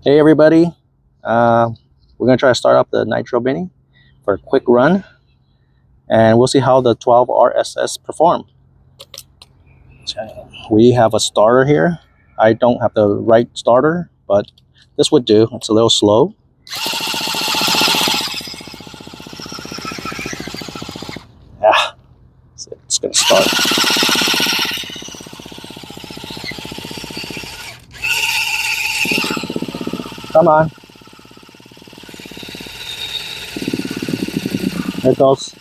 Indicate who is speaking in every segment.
Speaker 1: Hey everybody, we're gonna try to start up the Nitro Mini for a quick run, and we'll see how the 12 RSS perform. We have a starter here. I don't have the right starter, but this would do. It's a little slow. Yeah, so it's gonna start. Come on. There it goes.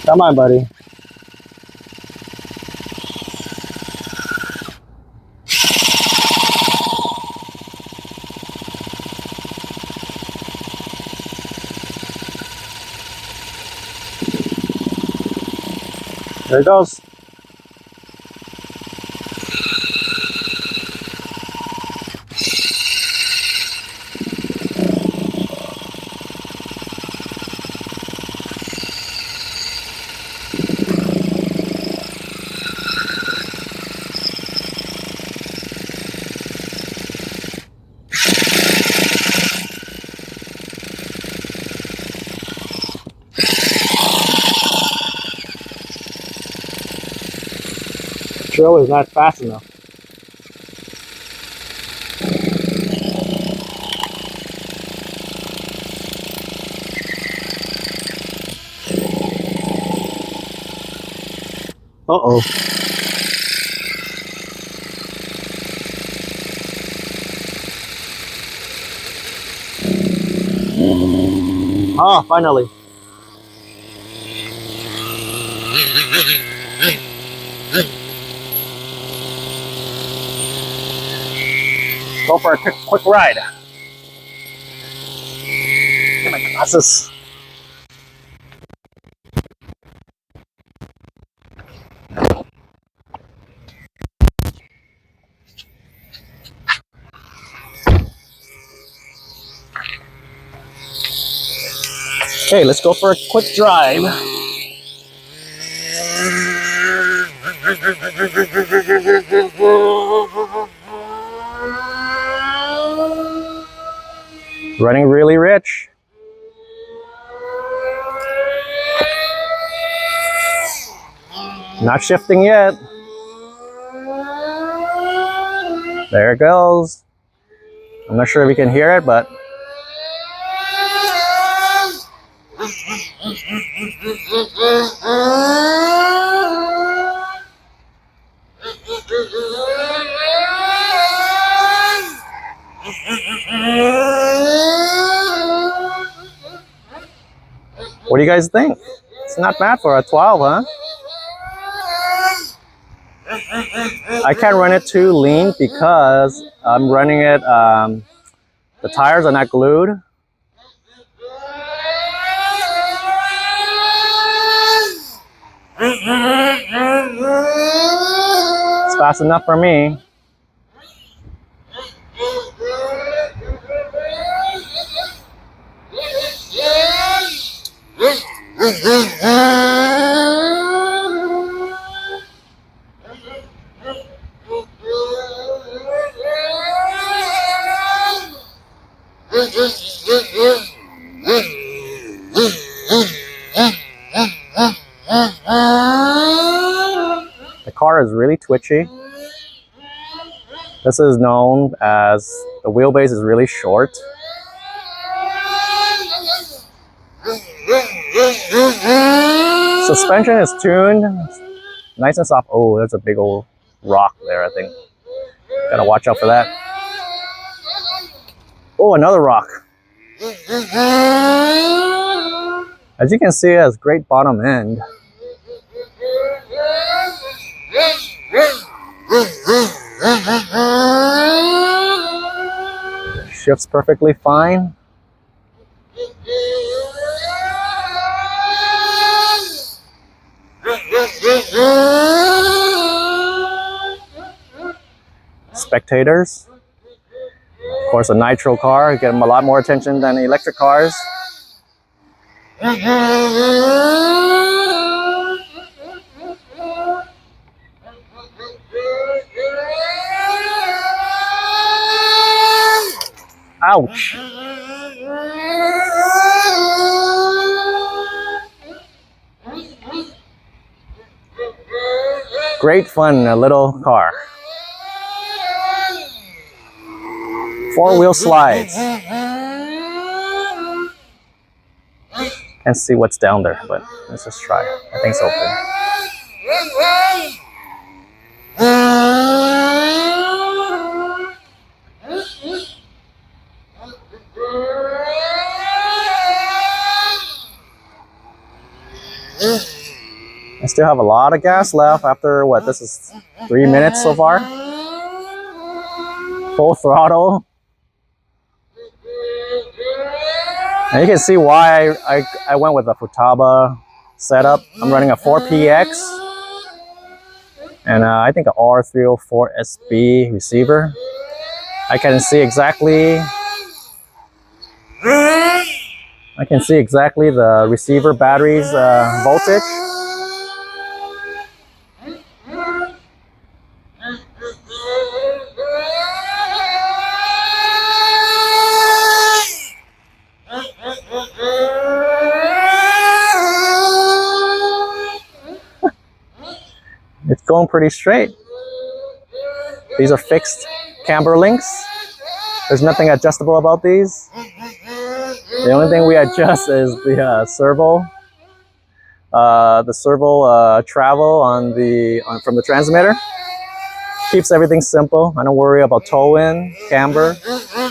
Speaker 1: Come on, buddy. There it goes. Drill is not fast enough. Uh-oh. Oh, finally. Go for a quick ride. Get my glasses. Okay, let's go for a quick drive. Running really rich. Not shifting yet. There it goes. I'm not sure if you can hear it, but what do you guys think? It's not bad for a 12, huh? I can't run it too lean because I'm running it, the tires are not glued. It's fast enough for me. The car is really twitchy. This is known as the wheelbase is really short. Suspension is tuned nice and soft. Oh, that's a big old rock there, I think. Gotta watch out for that. Oh, another rock. As you can see, it has great bottom end. Shifts perfectly fine. Spectators. Of course, a nitro car, get them a lot more attention than electric cars. Ouch. Great fun, a little car. 4-wheel slides. Can't see what's down there, but let's just try. I think it's open. I still have a lot of gas left after what, this is 3 minutes so far. Full throttle. And you can see why I went with the Futaba setup. I'm running a 4PX and I think an R304SB receiver. I can see exactly the receiver battery's voltage. It's going pretty straight. These are fixed camber links. There's nothing adjustable about these. The only thing we adjust is the servo. The servo travel from the transmitter. Keeps everything simple. I don't worry about toe in, camber,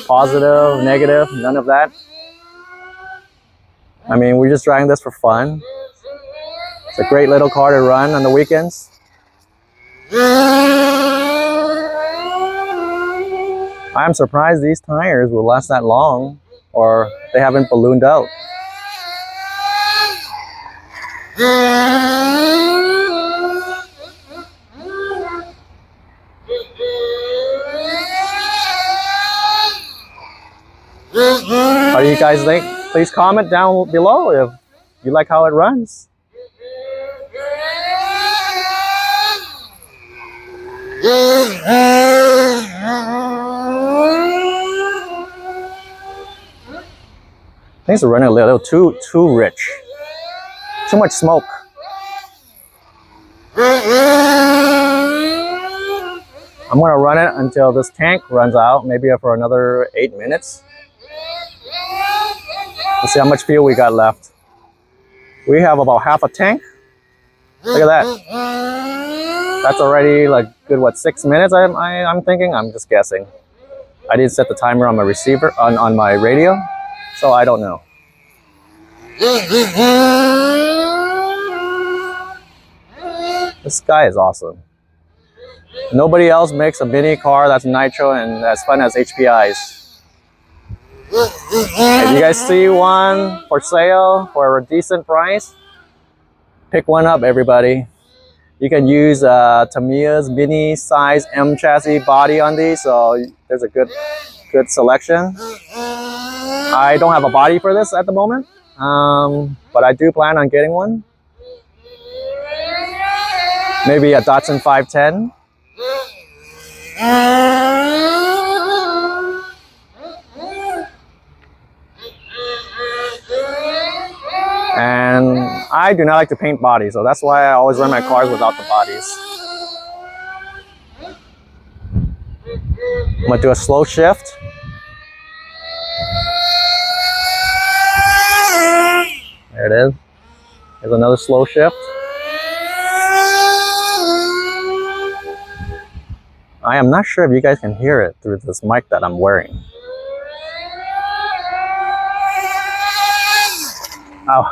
Speaker 1: positive, negative, none of that. I mean, we're just driving this for fun. It's a great little car to run on the weekends. I'm surprised these tires will last that long, or they haven't ballooned out. What do you guys think? Please comment down below if you like how it runs. Things are running a little too rich. Too much smoke. I'm gonna run it until this tank runs out, maybe for another 8 minutes. Let's see how much fuel we got left. We have about half a tank. Look at that. That's already like good, what, 6 minutes I'm thinking? I'm just guessing. I didn't set the timer on my receiver, on my radio, so I don't know. This guy is awesome. Nobody else makes a mini car that's nitro and as fun as HPI's. If you guys see one for sale for a decent price, pick one up, everybody. You can use Tamiya's mini size M chassis body on these, so there's a good selection. I don't have a body for this at the moment, but I do plan on getting one. Maybe a Datsun 510. And I do not like to paint bodies, so that's why I always run my cars without the bodies. I'm gonna do a slow shift. There it is. Here's another slow shift. I am not sure if you guys can hear it through this mic that I'm wearing. Ow.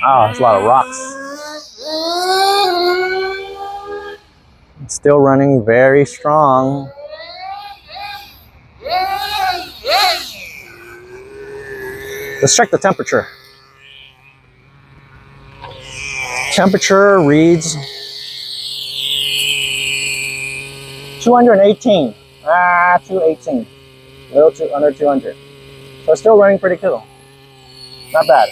Speaker 1: Oh, there's a lot of rocks. It's still running very strong. Let's check the temperature. Temperature reads 218. 218. A little under 200. So it's still running pretty cool. Not bad.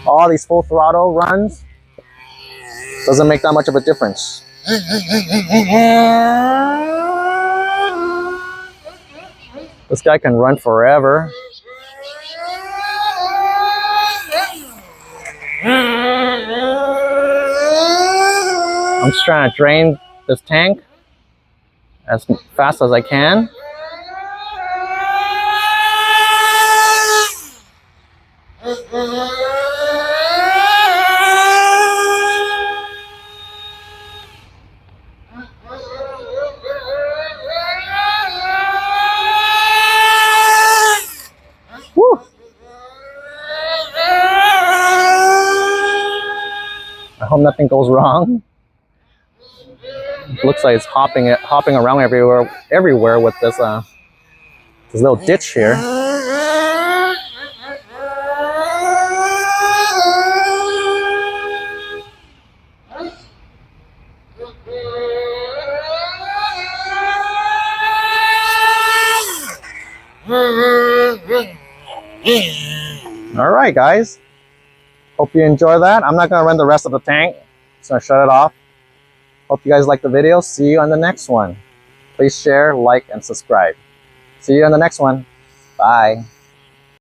Speaker 1: all these full throttle runs, doesn't make that much of a difference. This guy can run forever. I'm just trying to drain this tank as fast as I can. Woo. I hope nothing goes wrong. It looks like it's hopping around everywhere with this this little ditch here. All right, guys. Hope you enjoy that. I'm not going to run the rest of the tank. Just going to shut it off. Hope you guys liked the video. See you on the next one. Please share, like, and subscribe. See you on the next one. Bye.